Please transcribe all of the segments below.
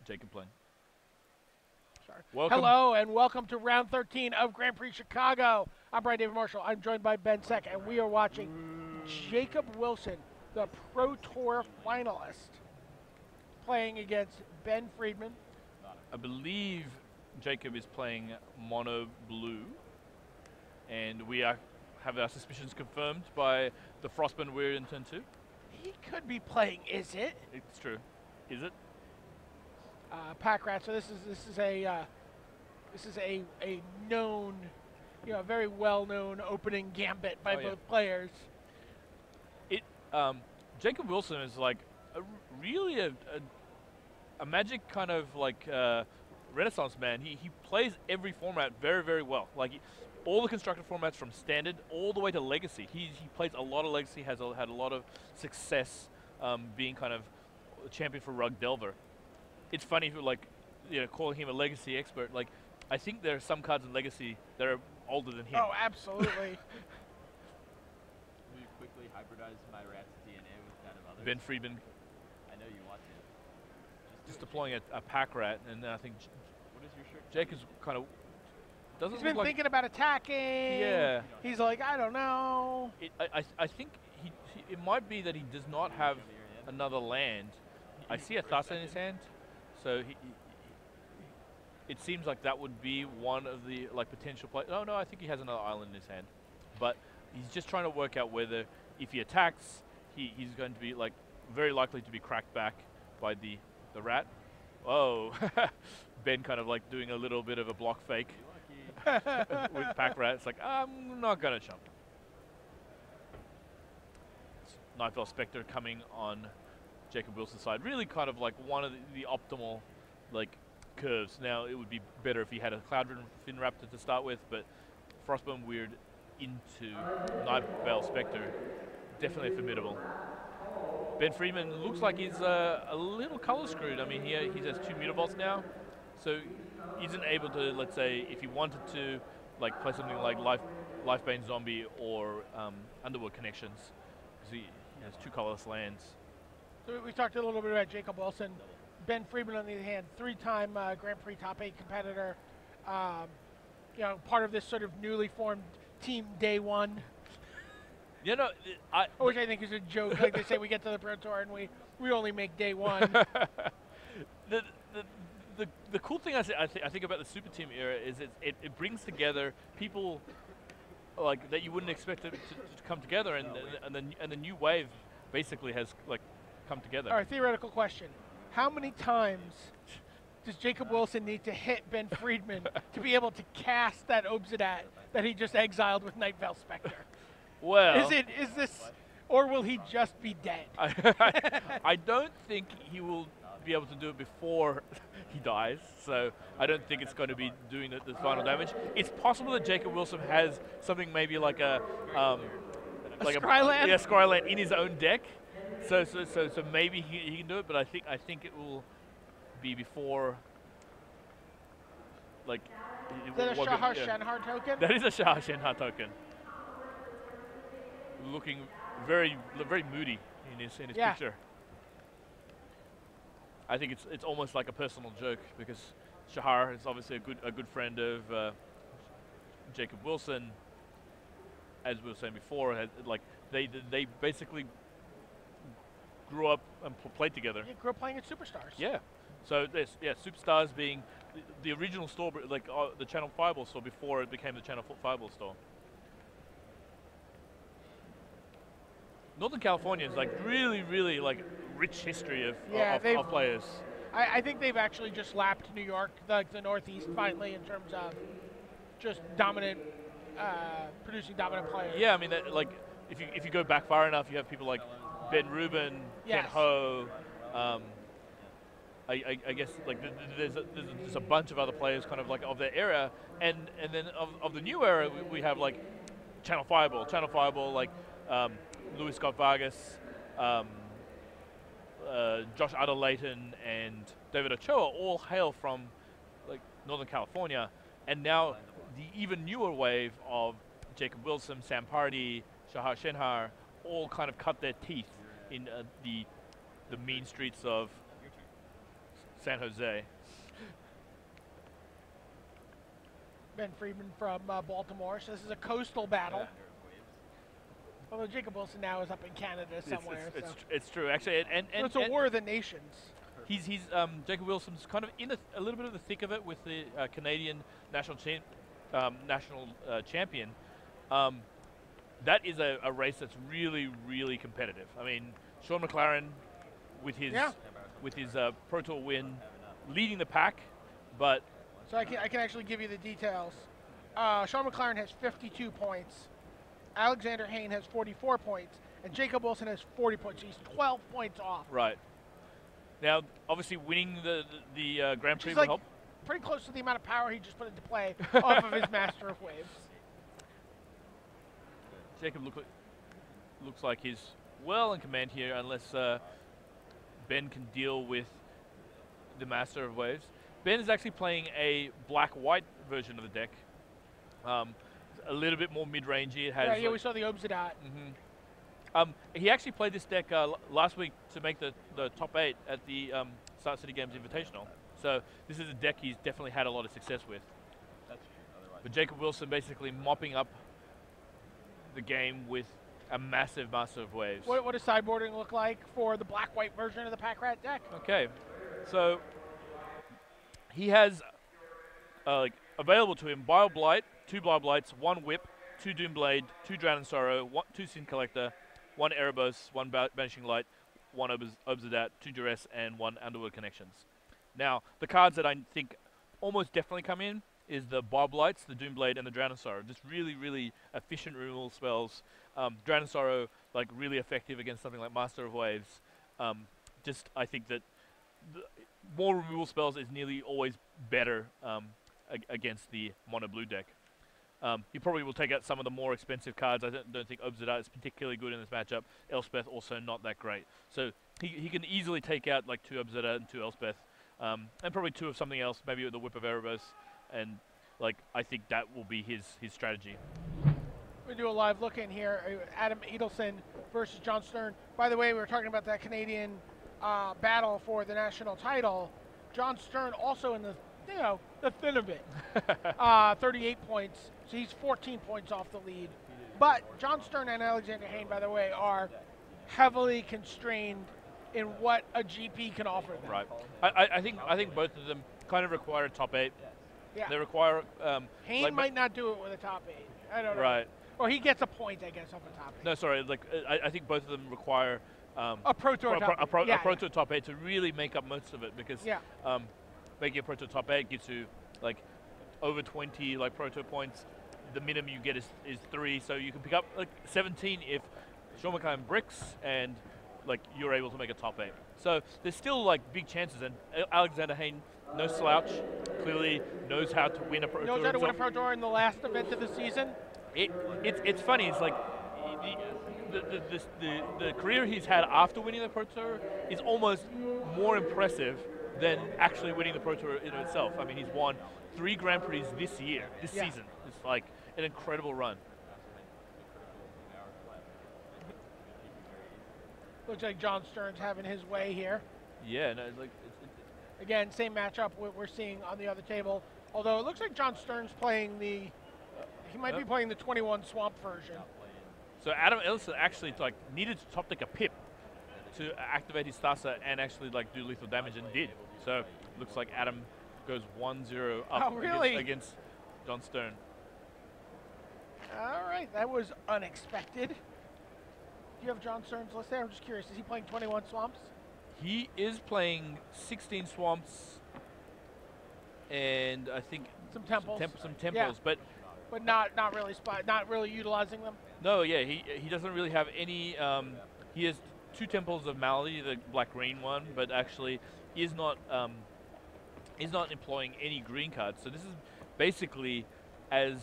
Jacob playing. Sorry. Welcome. Hello and welcome to round 13 of Grand Prix Chicago. I'm Brian David Marshall. I'm joined by Ben Seck, and we are watching Jacob Wilson, the Pro Tour finalist, playing against Ben Friedman. I believe Jacob is playing mono blue, and we have our suspicions confirmed by the Frostburn we're in turn 2. He could be playing, is it? It's true. Is it? Pack Rat. So this is a known, very well known opening gambit by both players. Jacob Wilson is like really a magic kind of like renaissance man. He plays every format very, very well. Like all the constructed formats from standard all the way to legacy. He plays a lot of legacy. Had a lot of success being kind of a champion for Rug Delver. It's funny, calling him a legacy expert. Like, I think there are some cards in legacy that are older than him. Oh, absolutely. Will you quickly hybridize my rat's DNA with that of others? Ben Friedman. I know you want to. Just deploying a pack rat, and then I think What is your shirt? Jake is kind of doesn't He's look been like thinking about attacking. Yeah. He's like, I don't know. I think it might be that he does not have another land. I see a Thassa in his hand, so it seems like that would be one of the potential play. No, I think he has another island in his hand, but he's just trying to work out whether if he attacks, he's going to be very likely to be cracked back by the rat. Oh, Ben kind of doing a little bit of a block fake with pack rat. It's like, I'm not gonna jump. Nightfell Spectre coming on Jacob Wilson's side, really kind of one of the optimal curves. Now it would be better if he had a Cloud-Ridden Fin Raptor to start with, but Frostbone Weird into Nightfell Spectre, definitely formidable. Ben Friedman looks like he's a little color screwed. I mean, he has 2 Mutavaults now, so he isn't able to, let's say, if he wanted to, play something like Lifebane Zombie or Underworld Connections, because he has 2 colorless lands. So we talked a little bit about Jacob Wilson. Ben Friedman, on the other hand, 3-time Grand Prix top 8 competitor. Part of this sort of newly formed team Day One. Which I think is a joke. Like they say, we get to the Pro Tour and we only make Day One. The cool thing I think about the Super Team era is it brings together people that you wouldn't expect to come together, and the new wave basically has come together. All right, theoretical question: how many times does Jacob Wilson need to hit Ben Friedman to be able to cast that Obsidat that he just exiled with Nightfell Spectre? Well, is this, or will he just be dead? I don't think he will be able to do it before he dies, so I don't think it's going to be doing the final damage. It's possible that Jacob Wilson has something maybe like a Scryland? Yeah, Scryland in his own deck. So maybe he can do it, but I think it will be before. Is that a Shahar Shenhar token? That is a Shahar Shenhar token. Looking very moody in his picture. I think it's almost like a personal joke, because Shahar is obviously a good friend of Jacob Wilson. As we were saying before, they basically grew up and played together. You grew up playing at Superstars. Yeah. So Superstars being the original store, the Channel Fireball store before it became the Channel Fireball store. Northern California is really rich history of players. I think they've actually just lapped New York, the Northeast, finally, in terms of just producing dominant players. Yeah, I mean, if you go back far enough, you have people like Ben Rubin, Ken Ho. I guess there's a bunch of other players kind of of their era, and then of the new era we have Channel Fireball, Louis Scott Vargas, Josh Adder-Layton, and David Ochoa all hail from Northern California, and now the even newer wave of Jacob Wilson, Sam Pardy, Shahar Shenhar all kind of cut their teeth in the mean streets of San Jose. Ben Friedman from Baltimore. So this is a coastal battle. Although Jacob Wilson now is up in Canada somewhere. It's true actually, and So it's a war of the nations. he's Jacob Wilson's kind of in a little bit of the thick of it with the Canadian national champion. That is a race that's really competitive. I mean, Sean McLaren with his Pro Tour win, leading the pack, but So I can actually give you the details. Sean McLaren has 52 points. Alexander Hayne has 44 points, and Jacob Wilson has 40 points. So he's 12 points off. right now, obviously winning the Grand Prix Which is will like help. pretty close to the amount of power he just put into play off of his Master of Waves. Jacob looks like he's well in command here, unless Ben can deal with the Master of Waves. Ben is actually playing a black-white version of the deck. A little bit more mid-rangey. It has Yeah, we saw the Obsidat. he actually played this deck last week to make the top 8 at the Start City Games Invitational. So this is a deck he's definitely had a lot of success with. That's true. Otherwise, But Jacob Wilson basically mopping up the game with a massive Master of Waves. What does sideboarding look like for the black-white version of the Pack Rat deck? Okay, so he has like available to him Bile Blight, 2 Bile Blights, 1 Whip, 2 Doomblade, 2 Drown in Sorrow, 2 Sin Collector, 1 Erebos, 1 Banishing Light, 1 Obsidat, 2 Duress, and 1 Underworld Connections. Now, the cards that I think almost definitely come in is the Bile Blights, the Doomblade, and the Drown in Sorrow. Just really efficient removal spells. Drown in Sorrow, like really effective against something like Master of Waves. Just I think that more removal spells is nearly always better against the mono blue deck. He probably will take out some of the more expensive cards. I don't think Obsidat is particularly good in this matchup. Elspeth also not that great. So he can easily take out like 2 Obsidat and 2 Elspeth, and probably 2 of something else, maybe with the Whip of Erebos, and like I think that will be his strategy. We do a live look in here. Adam Edelson versus John Stern. By the way, we were talking about that Canadian battle for the national title. John Stern also in the thin of it. 38 points. So he's 14 points off the lead. But John Stern and Alexander Hayne, by the way, are heavily constrained in what a GP can offer them. Right. I think both of them kind of require a top 8. Yeah. They require. Hayne like might not do it with a top 8. I don't know. Right. Or he gets a point, I guess, off the top 8. No, sorry. Like I think both of them require A Pro Tour top 8. a Pro Tour top 8 to really make up most of it, because making a Pro Tour top 8 gives you like over 20 like Pro Tour points. The minimum you get is 3, so you can pick up like 17 if Sean McLaren bricks and like you're able to make a top 8. So there's still like big chances, and Alexander Hayne, no slouch, clearly knows how to win a Pro Tour. Knows how to win a Pro Tour in the last event of the season. It's funny. It's like the career he's had after winning the Pro Tour is almost more impressive than actually winning the Pro Tour in itself. I mean, he's won 3 Grand Prix this season. It's like an incredible run. Looks like John Stern's having his way here. Yeah, no, it's like Again, same matchup we're seeing on the other table. Although it looks like John Stern's playing he might be playing the 21 Swamp version. so Adam Ellison actually like needed to top deck a Pip to activate his Thassa and actually like do lethal damage, and did. So looks like Adam goes 1-0 up Oh, really? against John Stern. All right, that was unexpected. Do you have John Stern's list there? I'm just curious. Is he playing 21 Swamps? He is playing 16 Swamps, and I think Some Temples. some temples, but not really utilizing them. no, yeah, he doesn't really have any. He has 2 Temples of Malady, the black-green one, but actually is not employing any green cards. So this is basically as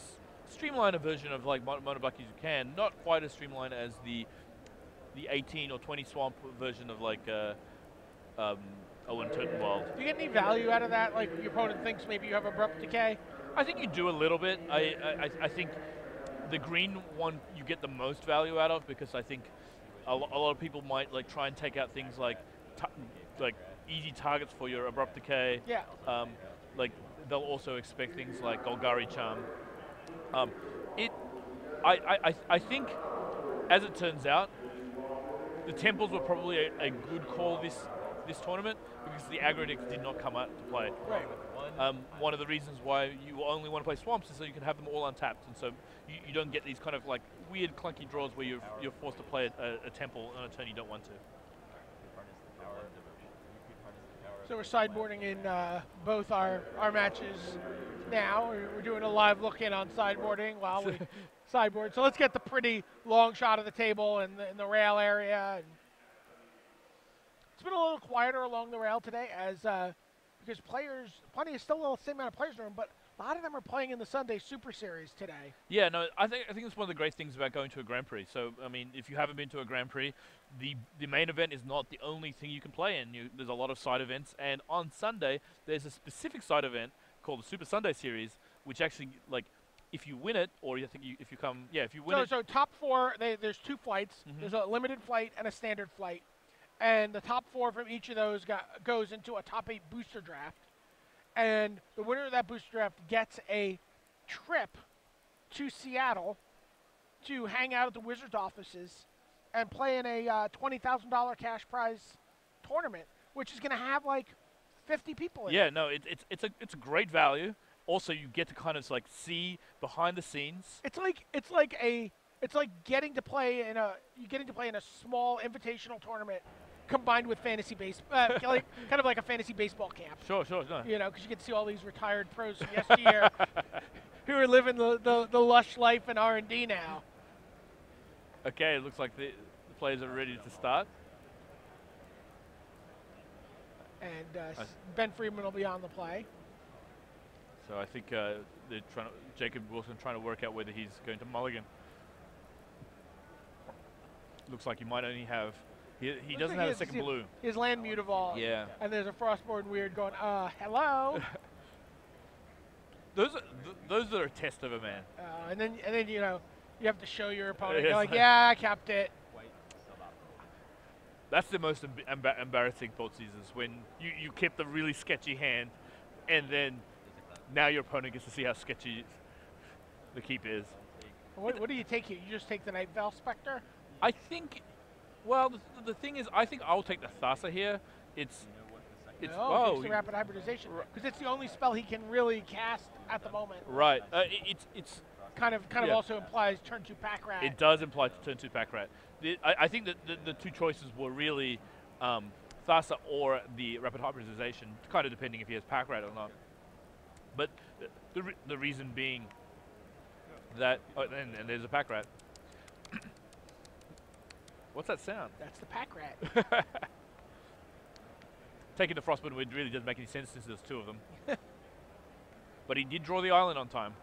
streamlined a version of like Mono Black as you can. Not quite as streamlined as the 18 or 20 Swamp version of like Owen Totenwald. Do you get any value out of that? Like your opponent thinks maybe you have Abrupt Decay? I think you do a little bit. I think the green one you get the most value out of, because I think a lot of people might like try and take out things like easy targets for your Abrupt Decay. Yeah. Like they'll also expect things like Golgari Charm. I think, as it turns out, the Temples were probably a good call this tournament because the aggro decks did not come out to play. Right. One of the reasons why you only want to play Swamps is so you can have them all untapped, and so you don't get these kind of like weird clunky draws where you're forced to play a Temple on a turn you don't want to. So we're sideboarding in both our matches now. We're doing a live look in on sideboarding while we sideboard. So let's get the pretty long shot of the table and in the rail area. And it's been a little quieter along the rail today as because still the same amount of players in the room, but a lot of them are playing in the Sunday Super Series today. Yeah, no, I think it's one of the great things about going to a Grand Prix. So, I mean, if you haven't been to a Grand Prix, the main event is not the only thing you can play in. There's a lot of side events, and on Sunday, there's a specific side event called the Super Sunday Series, which actually, like, if you win it, or if you win it... So top four, there's 2 flights. Mm-hmm. There's a limited flight and a standard flight. And the top 4 from each of those goes into a top 8 booster draft. And the winner of that booster draft gets a trip to Seattle to hang out at the Wizards offices and play in a $20,000 cash prize tournament, which is going to have like 50 people in it. Yeah, no, it's a great value. Also, you get to kind of like see behind the scenes. It's like getting to play in a small invitational tournament combined with fantasy kind of like a fantasy baseball camp. Sure, no. You know, because you get to see all these retired pros from yesteryear who are living the lush life in R&D now. Okay, it looks like the players are ready to start. And Ben Friedman will be on the play. So I think Jacob Wilson trying to work out whether he's going to mulligan. Looks like he might only have... He doesn't have a second blue. His land Mutavault. Yeah. And there's a Frostborn Weird going, hello. Those are a test of a man. And then you know you have to show your opponent. You're like, yeah, I kept it. That's the most embarrassing thoughts is when you kept a really sketchy hand, and then now your opponent gets to see how sketchy the keep is. What do you take here? You just take the Night Veil Spectre? I think. Well, the thing is, I think I'll take the Thassa here. It's the rapid hybridization because it's the only spell he can really cast at the moment. Right. It's kind of also implies turn 2 pack rat. It does imply turn 2 pack rat. I think that the 2 choices were really Thassa or the rapid hybridization, kind of depending if he has pack rat or not. But the reason being that and there's a pack rat. What's that sound? That's the pack rat. Taking the Frostburn Wind really doesn't make any sense since there's 2 of them. But he did draw the island on time.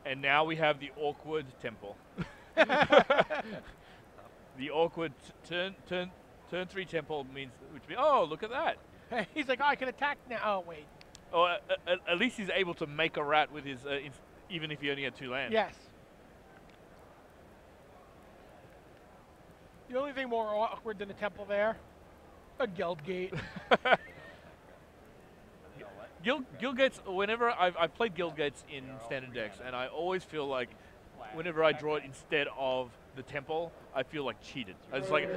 And now we have the awkward temple. The awkward turn 3 temple means, oh, look at that. He's like, oh, I can attack now. Oh, wait. Oh, at least he's able to make a rat with his, even if he only had 2 lands. Yes. The only thing more awkward than a temple there, a Guildgate. Guildgates, whenever I've played Guildgates in standard decks, and I always feel like whenever I draw it instead of the temple, I feel like cheated. It's like,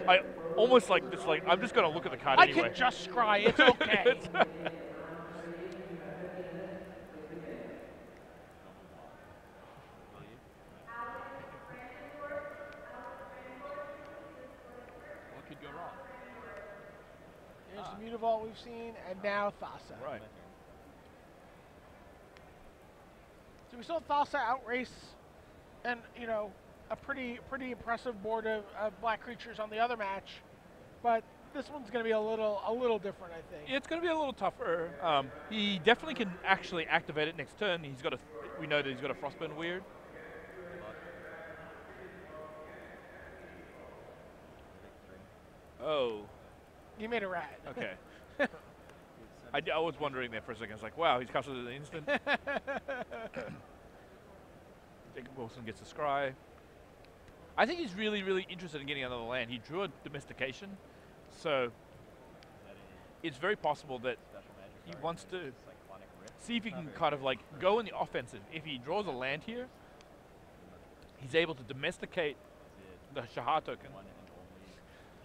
I'm just going to look at the card anyway. I can just scry, it's okay. Mutavault we've seen, and now Thassa. Right. So we saw Thassa outrace, and you know, a pretty impressive board of black creatures on the other match, but this one's going to be a little different, I think. Yeah, it's going to be a little tougher. He definitely can actually activate it next turn. We know that he's got a Frostburn Weird. Oh. You made a rat. Okay. I was wondering there for a second. I was like, wow, he's casted it in an instant. Jacob Wilson gets a scry. I think he's really, really interested in getting another land. He drew a domestication. So, it's very possible that Special magic he card, wants and to it's just Cyclonic Rip. see if he Not can very kind of good. like go in the offensive. If he draws a land here, he's able to domesticate Is it the Shahar token one and only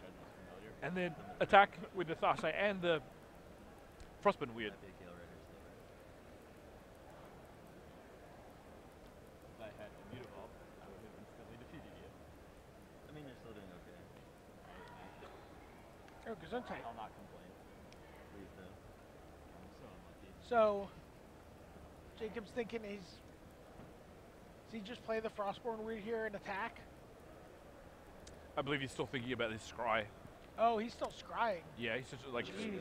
Judge's Familiar? and then attack with the Thassa and the Frostburn Weird. That big Gale Rider still right. If I had the Mutavault, I would have instantly defeated you. I mean, you're still doing okay. Oh, Gesundheit. I'll not complain. Please do. I'm so unlucky. So, Jacob's thinking does he just play the Frostborn Weird here and attack? I believe he's still thinking about this scry. Oh, he's still scrying. Yeah, he's just like Jeez.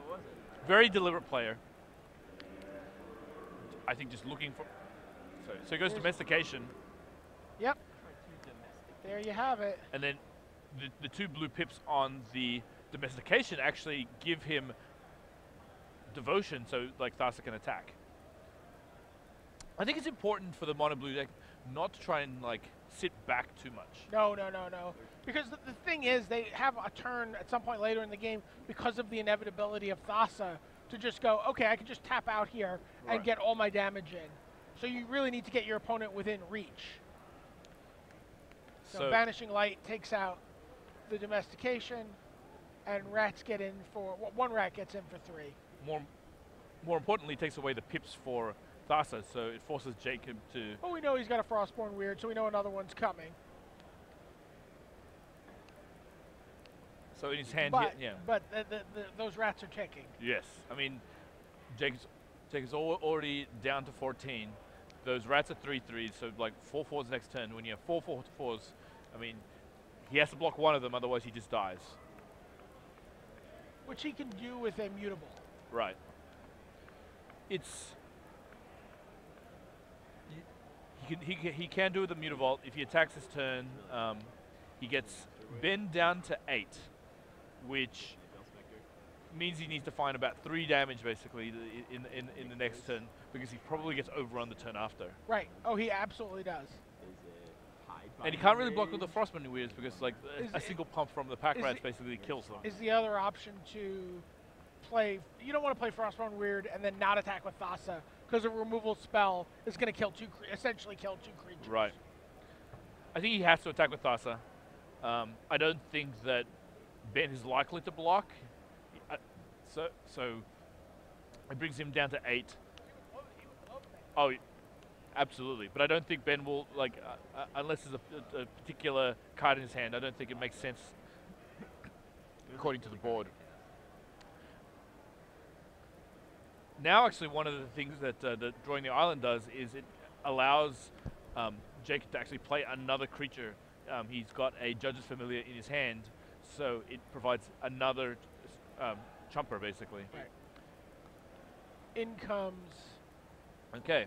What was it? very deliberate player. I think just looking for. So he goes domestication, Yep, Try to domesticate. there you have it. and then the 2 blue pips on the domestication actually give him devotion, so like Thassa can attack. I think it's important for the mono blue deck not to try and like sit back too much. No. Because the thing is, they have a turn at some point later in the game because of the inevitability of Thassa to just go, okay, I can just tap out here and Right. get all my damage in. So you really need to get your opponent within reach. So Banishing Light takes out the domestication, and rats get in for, one rat gets in for 3. more importantly, takes away the pips for Thassa, so it forces Jacob to. Well, we know he's got a Frostborn Weird, so we know another one's coming. So in his hand, But, yeah. but those rats are ticking. Yes, I mean, Jacob's already down to 14. Those rats are 3/3s, so like 4/4s next turn. When you have 4/4s, I mean, he has to block one of them, otherwise he just dies. Which he can do with a mutable. Right. It's he can do with the Mutavault. If he attacks his turn, he gets Ben down to 8, which Gale Spectre. means he needs to find about 3 damage basically in the next turn, because he probably gets overrun the turn after. Right. Oh, he absolutely does. Is it Hide And he by can't really block with the Rage? Frostburn Weirds because like Is a it- single pump from the pack is rats it- basically kills them. Is the other option to play? You don't want to play Frostborn Weird and then not attack with Thassa because a removal spell is going to kill essentially kill 2 creatures. Right. I think he has to attack with Thassa. I don't think that Ben is likely to block. So it brings him down to 8. Oh, absolutely. But I don't think Ben will, like, unless there's a particular card in his hand, I don't think it makes sense according to the board. Now, actually, one of the things that Drawing the Island does is it allows Jacob to actually play another creature. He's got a Judge's Familiar in his hand, so it provides another chumper, basically. Right. In comes. Okay.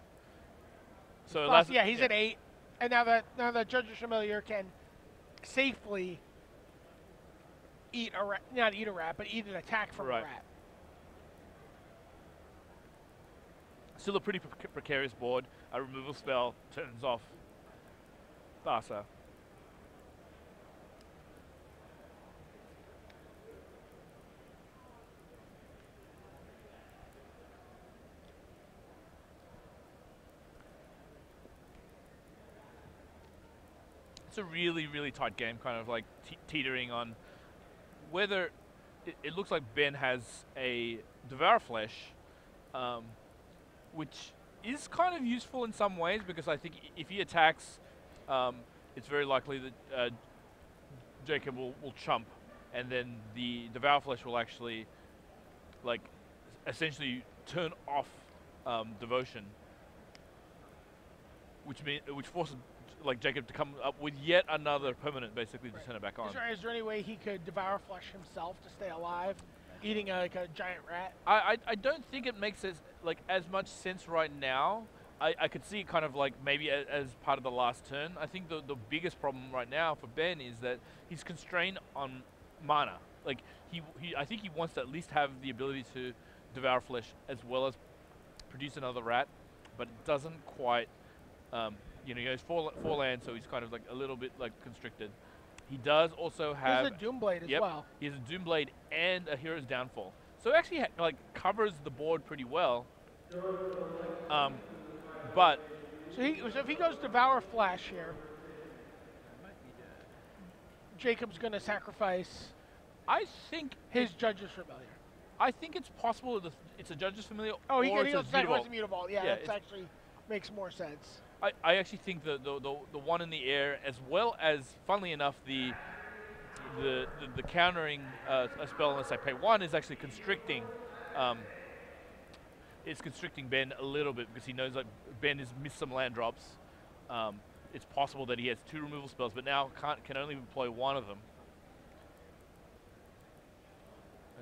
So Thassa, last, yeah, he's at 8, and now that Judge's Familiar can safely eat a rat, not eat a rat, but eat an attack from Right. a rat. Still a pretty precarious board. A removal spell turns off Thassa. It's a really, really tight game, kind of like teetering on whether it looks like Ben has a Devour Flesh, which is kind of useful in some ways, because I think if he attacks, it's very likely that Jacob will chump, and then the Devour Flesh will actually, like, essentially turn off Devotion, which forces like Jacob to come up with yet another permanent, basically, to turn it back on. Is there any way he could Devour Flesh himself to stay alive, eating like a giant rat? I don't think it makes as much sense right now. I could see it kind of like maybe as part of the last turn. I think the biggest problem right now for Ben is that he's constrained on mana. Like I think he wants to at least have the ability to Devour Flesh as well as produce another rat, but it doesn't quite. He has four land, so he's kind of like a little bit like constricted. He does also have. There's a Doomblade as Yep. well. He has a Doomblade and a Hero's Downfall. So it actually like covers the board pretty well. But So if he goes Devour Flash here, Jacob's going to sacrifice I think his Judge's Familiar. I think it's possible that it's a Judge's Familiar Oh, or he'll it's a sacrifice Mutavault. a Mutavault. Yeah, Yeah, that actually makes more sense. I actually think the one in the air, as well as, funnily enough, the countering a spell unless I pay 1 is actually constricting. It's constricting Ben a little bit because he knows that Ben has missed some land drops. It's possible that he has 2 removal spells, but now can only employ 1 of them.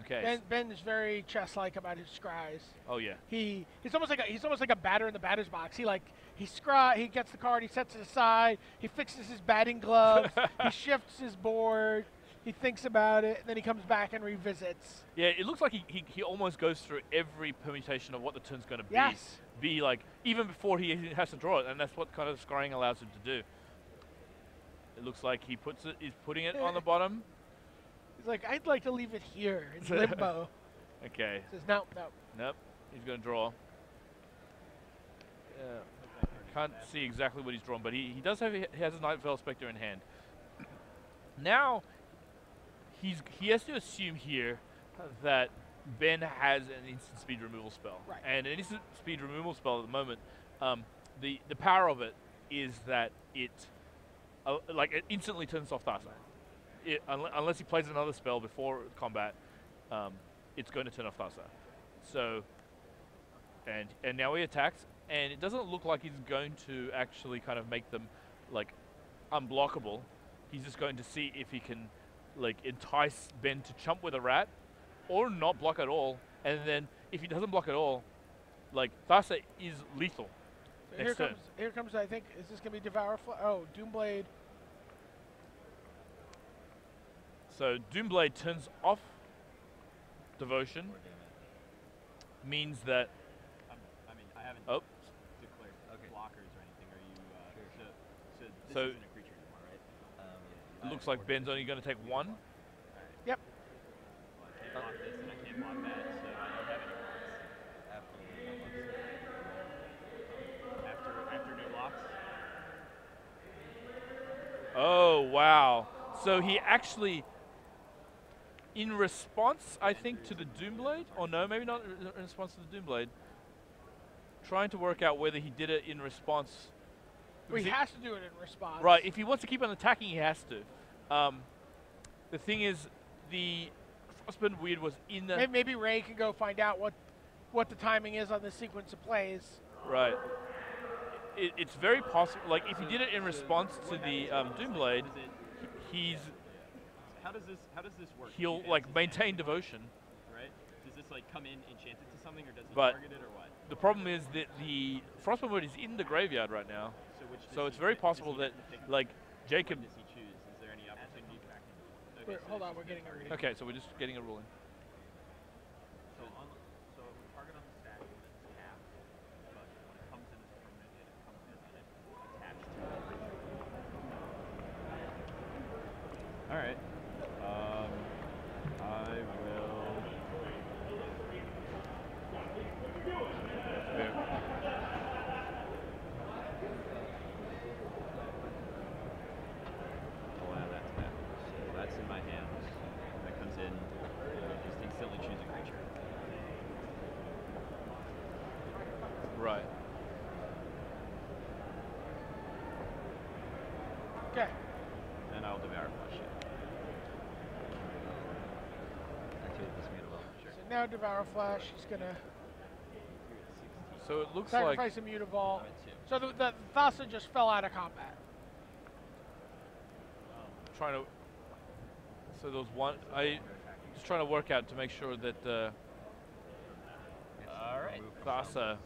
Okay. Ben is very chess-like about his scries. Oh yeah. He's almost like a batter in the batter's box. He gets the card, he sets it aside, he fixes his batting gloves, he shifts his board, he thinks about it, and then he comes back and revisits. Yeah, it looks like he almost goes through every permutation of what the turn's going to be. Yes. Be like even before he has to draw it, and that's what kind of scrying allows him to do. It looks like he's putting it on the bottom. He's like, I'd like to leave it here in limbo. Okay. He says, no. Nope. He's going to draw. Can't see exactly what he's drawn, but he does have he has a Night Veil Spectre in hand. Now he has to assume here that Ben has an instant speed removal spell. Right. And an instant speed removal spell at the moment, the power of it is that it instantly turns off Thassa. Unless he plays another spell before combat, it's going to turn off Thassa. So, and now he attacks, and it doesn't look like he's going to actually kind of make them like unblockable. He's just going to see if he can like entice Ben to chump with a rat, or not block at all. And then if he doesn't block at all, like Thassa is lethal. So here comes. I think is this gonna be Devour? Doomblade. So Doomblade turns off Devotion, means that. I haven't declared blockers or anything. Are you? So this isn't a creature anymore, right? It looks like Ben's only going to take 1. Yep. Well, I can't block this and I can't block that, so I don't have any blocks. After no blocks. Oh wow! So he actually, in response, I think, to the Doomblade, or no, maybe not in response to the Doomblade, trying to work out whether he did it in response. Well, he has to do it in response. Right, if he wants to keep on attacking, he has to. The thing is, the Frostburn Weird was in the... Maybe Ray can go find out what the timing is on the sequence of plays. Right. It's very possible, like, if he did it in response to the Doomblade, he's... How does this work? He'll, like, maintain Devotion. Right? Does this, like, come in enchanted to something, or does it But target it, or what? the problem is that the Frostburn Weird is in the graveyard right now. So it's very possible that, like, Jacob... Does he choose? Is there any opportunity to track him? Okay, Hold on, we're getting a reading. Okay, so we're just getting a ruling. So target on the stack when it's tapped, but when it comes in as permanent, it comes in and it's attached to it. All right. I will. I'll add that to that. So that's in my hand. That comes in. Just instantly choose a creature. Right. Okay. And I'll devour flush it. Activate this mutable. Sure. So now Devour Flash. He's gonna So it looks like... sacrifice a Mutavault. So the Thassa just fell out of combat. Trying to... So those one... Just trying to work out to make sure that Alright. Thassa...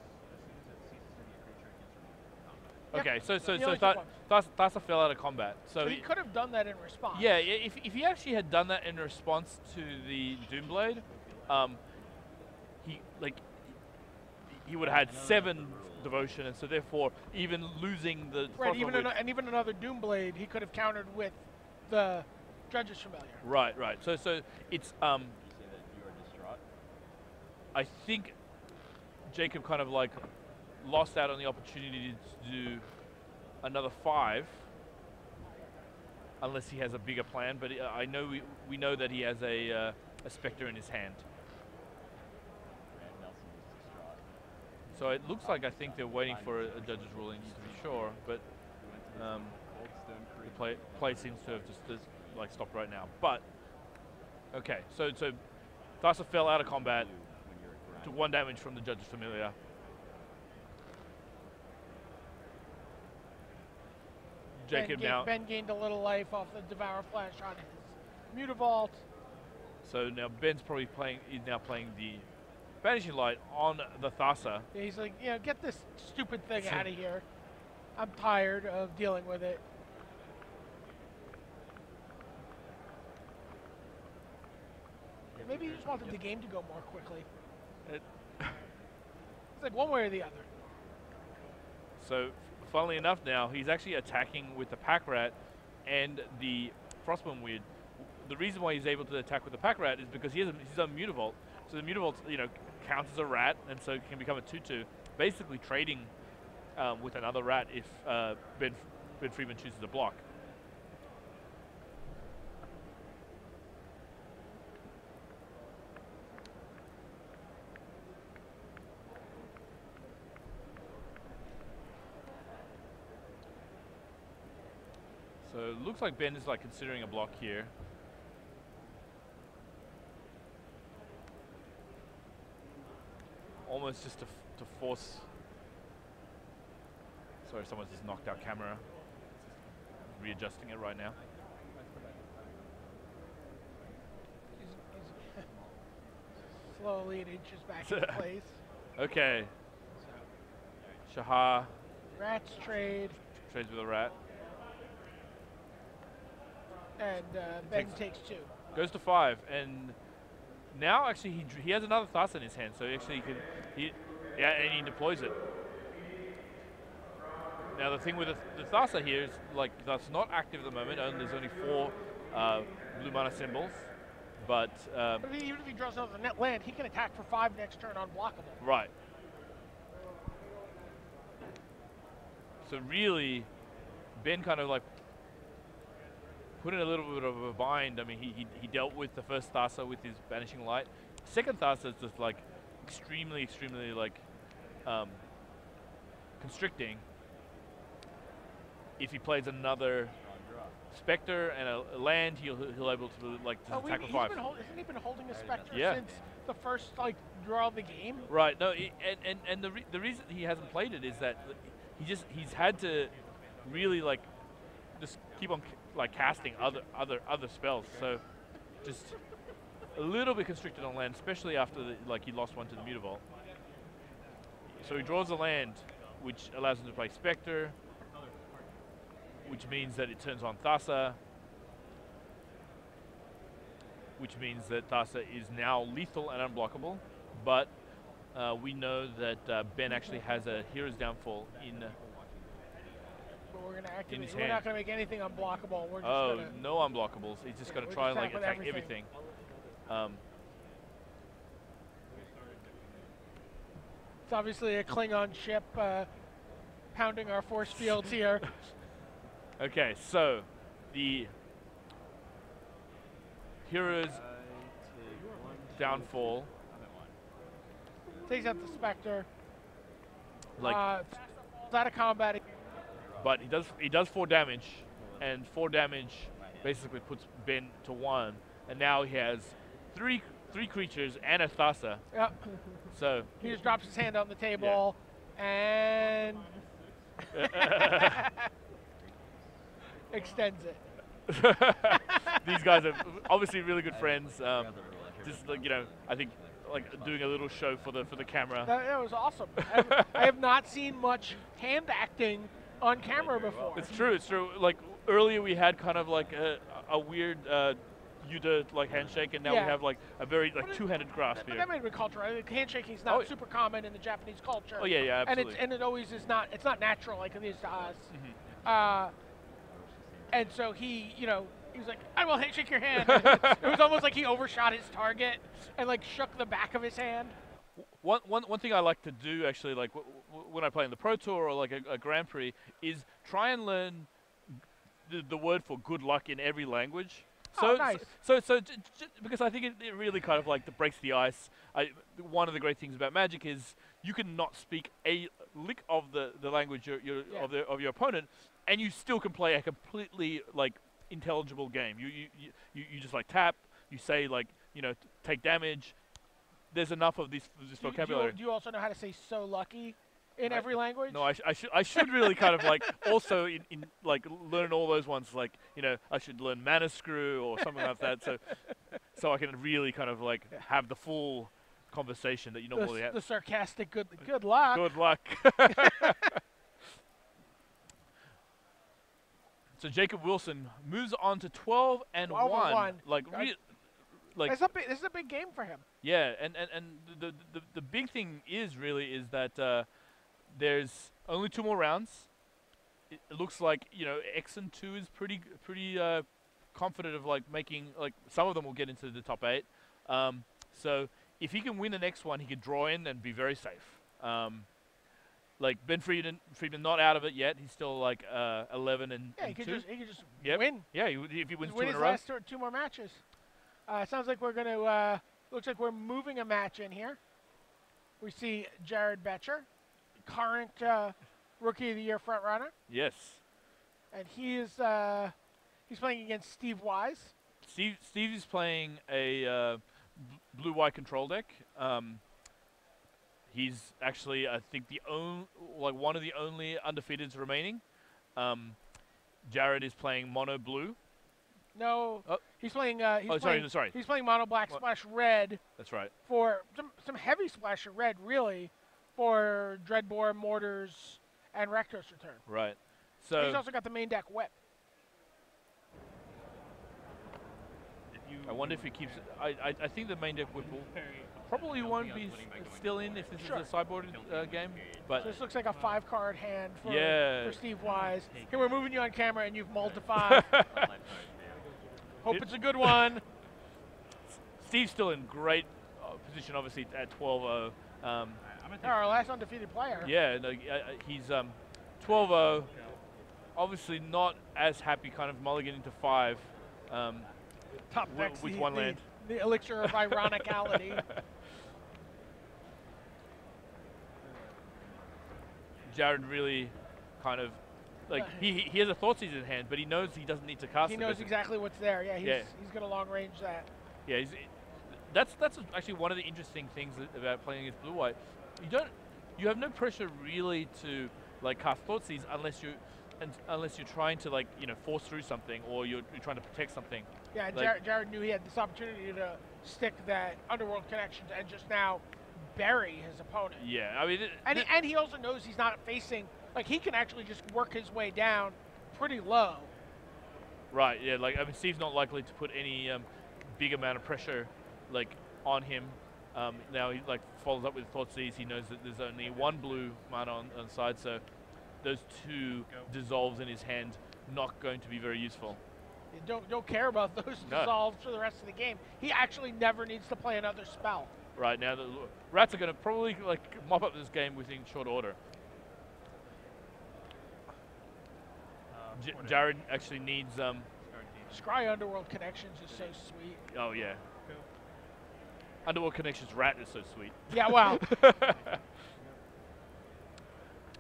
Yep. Okay, so He only took one. Thassa fell out of combat. So he could have done that in response. Yeah, if he actually had done that in response to the Doomblade, he would have had 7 Devotion, and so therefore even losing the Right, Frostburn Weird- even another Doomblade, he could have countered with the judge's familiar. Right, right. So it's You say that you are distraught. I think Jacob kind of like lost out on the opportunity to do another 5, unless he has a bigger plan. But I know we know that he has a Spectre in his hand. And Nelson is distraught. So it looks like I think they're waiting for a judge's ruling to be sure, but We went to um, Cold Stone the Creek. play seems to have just like stopped right now. But okay, so Thassa fell out of combat, When you're at took grind. 1 damage from the judge's familiar. Jacob now. Ben gained a little life off the Devour Flash on his Mutavault. So now Ben's probably playing. He's now playing the Vanishing Light on the Thassa. Yeah, he's like, you know, get this stupid thing out of here. I'm tired of dealing with it. Maybe he just wanted the game to go more quickly. It- It's like one way or the other. So, funnily enough, now he's actually attacking with the Pack Rat and the Frostbone Weird. The reason why he's able to attack with the Pack Rat is because he has his own Mutavault. So the Mutavault, counts as a rat, and so can become a 2/2, basically trading with another rat if Ben Friedman chooses to block. So it looks like Ben is like considering a block here. Almost just to force. Sorry, someone's just knocked out camera. Readjusting it right now. He's slowly it inches back into place. Okay. Shahar Rats trade, trades with a rat. and Ben takes 2. Goes to 5, and now actually he has another Thassa in his hand, so actually and he deploys it. Now the thing with the Thassa here is like that's not active at the moment. There's only 4 blue mana symbols, but But even if he draws another net land, he can attack for 5 next turn unblockable. right. So really, Ben kind of like put in a little bit of a bind. I mean, he dealt with the first Thassa with his Banishing Light. Second Thassa is just like extremely like constricting. If he plays another Spectre and a land, he'll able to like just attack for 5. Hasn't he been holding a Spectre Yeah. since the first draw of the game? Right. No. And the reason he hasn't played it is that he's had to really like just keep on like casting other spells. So just a little bit constricted on land, especially after he lost one to the Mutavault. So he draws a land, which allows him to play Spectre, which means that it turns on Thassa, which means that Thassa is now lethal and unblockable. But we know that Ben actually has a Hero's Downfall in. But we're gonna activate. his We're hand. not gonna make anything unblockable. We're just Oh, gonna. no unblockables. He's just Yeah, going to we're try just and like attack with attack everything. everything. It's obviously a Klingon ship pounding our force fields here. Okay, so the Hero's Downfall, Takes out the Spectre. like, Falls out of combat. but he does 4 damage, and 4 damage basically puts Ben to 1, and now he has three creatures and a Thassa. Yep. So He just drops his hand on the table and extends it. these guys are obviously really good friends. Just like I think like doing a little show for the camera. That was awesome. I have not seen much hand acting on camera before. It's true. It's true. Like earlier, we had kind of like a weird Yuta like handshake, and now Yeah. we have like a very like two-handed grasp But here. that might be cultural. Handshaking is not Oh, super common in the Japanese culture. Oh yeah, absolutely. And it always is not. It's not natural like it is to us. Mhm. And so he, He was like, I will shake your hand. It was almost like he overshot his target and like shook the back of his hand. One thing I like to do actually, like when I play in the Pro Tour or like a Grand Prix, is try and learn the word for good luck in every language. So, Oh, nice. Because I think it really kind of like breaks the ice. One of the great things about Magic is you can not speak a lick of the language of your opponent, and you still can play a completely like intelligible game. You just like tap. You say like take damage. There's enough of this vocabulary. Do you also know how to say "so lucky" in every language? No, I should really kind of like also in like learn all those ones, like I should learn mana screw or something like that, so I can really kind of like have the full conversation that you normally have. The sarcastic good luck. Good luck. So Jacob Wilson moves on to 12 and 1. Like this is a big game for him. Yeah, and the big thing is that there's only 2 more rounds. It looks like X and 2 is pretty confident of like making like some of them will get into the top 8. So if he can win the next one, he could draw in and be very safe. Like Ben Friedman not out of it yet. He's still like 11 and 2. He could just win. Yeah, if he wins 2 win in his a row. last 2 more matches. Sounds like we're gonna. Looks like we're moving a match in here. We see Jared Betcher, current Rookie of the Year front runner, Yes. and he's playing against Steve Wise. Steve is playing a blue-white control deck. He's actually, I think, one of the only undefeateds remaining. Jared is playing mono blue. No, he's playing. Sorry. He's playing mono black splash red. That's right. For some heavy splash of red, really, for Dreadbore, Mortars, and Rector's Return. Right. And he's also got the main deck whip. I wonder if he keeps. I think the main deck whip will probably won't be still in if this is a sideboard game. But so this looks like a 5-card hand for Steve Wise. Here we're moving you on camera, and you've mulled to 5. Hope it's a good one. Steve's still in great position, obviously at 12-0. Our last undefeated player. Yeah, no, he's 12-0. Obviously not as happy, kind of mulliganing to 5. Top decks with one land. The elixir of ironicality. Jared really kind of like he has a Thoughtseize in hand, but he knows he doesn't need to cast it. He knows exactly what's there. Yeah, he's going to long range that. Yeah, that's actually one of the interesting things about playing against blue-white. You have no pressure really to like cast Thoughtseize unless you're trying to like force through something or you're trying to protect something. Yeah, like, Jared knew he had this opportunity to stick that Underworld Connections and just now bury his opponent. Yeah, I mean, and he also knows he's not facing like he can actually just work his way down pretty low. Right. Yeah. Like I mean, Steve's not likely to put any big amount of pressure like on him. Now he like follows up with Thoughtseize. He knows that there's only 1 blue mana on the side, so those 2 dissolves in his hand not going to be very useful. You don't care about those dissolves for the rest of the game. He actually never needs to play another spell. Right now, the Rats are going to probably like mop up this game within short order. Jared actually needs Scry Underworld Connections is so sweet. Oh yeah. Underworld Connections Rat is so sweet. Yeah, well.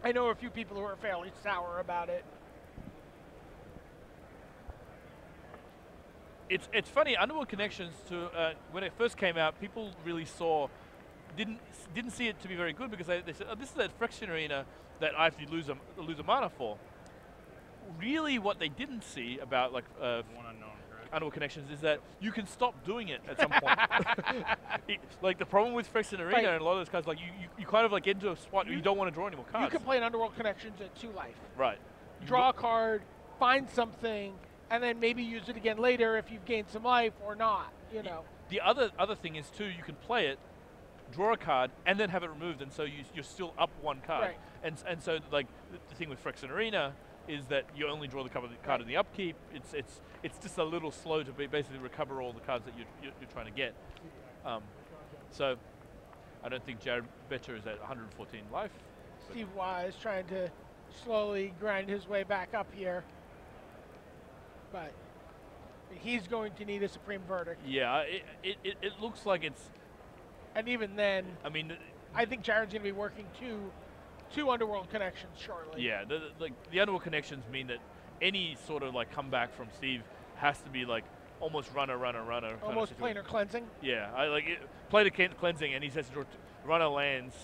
I know a few people who are fairly sour about it. It's funny, Underworld Connections when it first came out, people really didn't see it to be very good because they said, oh, this is that Phyrexian Arena that I have to lose a mana for. Really, what they didn't see about like Underworld Connections is that you can stop doing it at some point. Like the problem with Phyrexian Arena and a lot of those cards, like you kind of like get into a spot where you don't want to draw any more cards. You can play an Underworld Connections at 2 life. Right. Draw a card, find something, and then maybe use it again later if you've gained some life or not. The other thing is too, you can play it, draw a card, and then have it removed, and so you're still up 1 card. Right. And so like the thing with Phyrexian Arena is that you only draw the card in the upkeep. It's just a little slow to basically recover all the cards that you're trying to get. So I don't think Jared Betcher is at 114 life. Steve Wise trying to slowly grind his way back up here. But he's going to need a supreme verdict. Yeah, it looks like it's... And even then, I mean... I think Jared's going to be working two Underworld connections shortly. Yeah, the Underworld connections mean that any sort of like comeback from Steve has to be like almost runner. Almost planar cleansing. Yeah, planar cleansing, and he says to draw runner lands.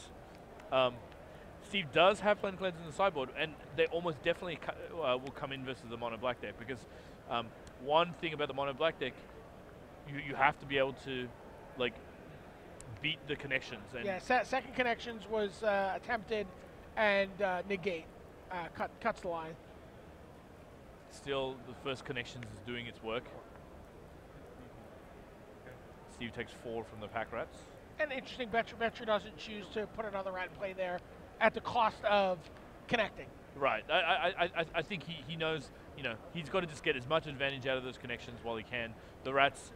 Steve does have planar cleansing in the sideboard, and they almost definitely will come in versus the mono black deck because one thing about the mono black deck, you have to be able to like beat the connections. And yeah, second connections was attempted, and negate cuts the line. Still, the first connections is doing its work. Steve takes 4 from the pack rats. And interesting, Betcher doesn't choose to put another rat in play there at the cost of connecting. Right. I think he knows, he's got to just get as much advantage out of those connections while he can. The rats,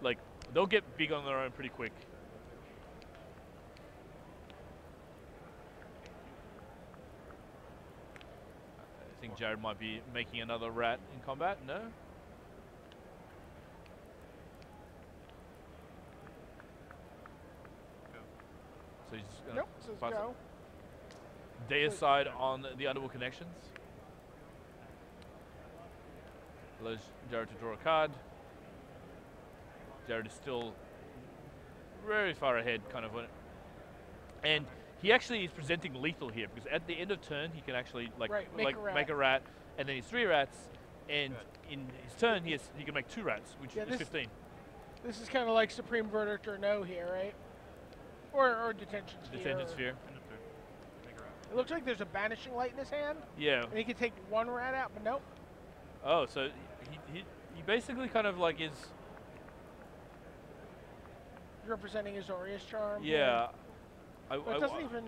like, they'll get big on their own pretty quick. I think Jared might be making another rat in combat. No? So he's just Nope, says go. Deicide on the Underworld connections. Allows Jared to draw a card. Jared is still very far ahead, kind of. And he actually is presenting lethal here because at the end of turn he can actually make a rat, and then he's 3 rats, and in his turn he can make 2 rats, which is 15. This is kind of like Supreme Verdict or no here, right? Or Detention Sphere. Detention Sphere. It looks like there's a Banishing Light in his hand. Yeah. And he can take 1 rat out, but nope. Oh, so he basically kind of like is representing his Aureus Charm. Yeah. It doesn't even.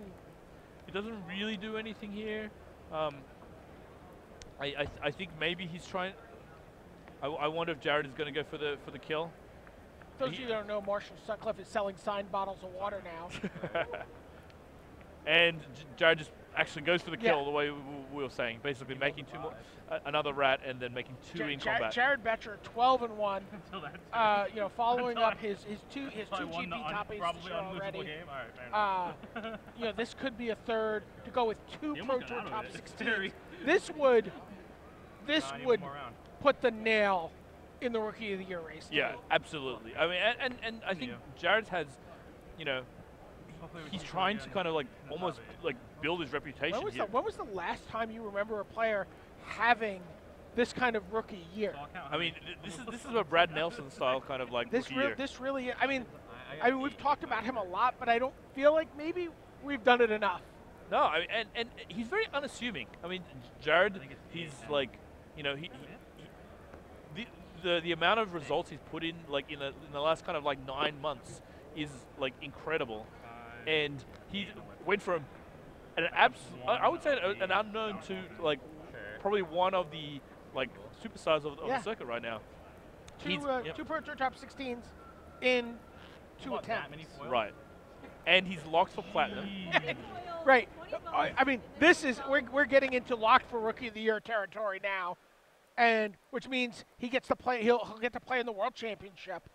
It doesn't really do anything here. I think maybe he's trying. I wonder if Jared is going to go for the kill. Those of you that don't know, Marshall Sutcliffe is selling signed bottles of water now. And Jared just actually goes for the kill the way we were saying, basically making 2 more, another rat, and then making 2 in combat. Jared Betcher, 12-1. Following up his two GP top aces already. This could be a third to go with 2 Pro Tour top 16. This would put the nail in the Rookie of the Year race. Yeah, absolutely. I mean, and I think Jared has, he's trying to kind of like almost like build his reputation here. When was the last time you remember a player having this kind of rookie year? I mean, this is a Brad Nelson style kind of like rookie year. This really, I mean, we've talked about him a lot, but I don't feel like maybe we've done it enough. No, I mean, and he's very unassuming. I mean, Jared, he's like, the amount of results he's put in like in the last kind of like 9 months is like incredible. And he went from I would say an unknown to like probably one of the like superstars of the circuit right now. Two Pro Tour top 16s in 2 attempts. Right, and he's locked for platinum. Right. I mean, we're getting into locked for Rookie of the Year territory now, and which means he gets to play. He'll get to play in the World Championship.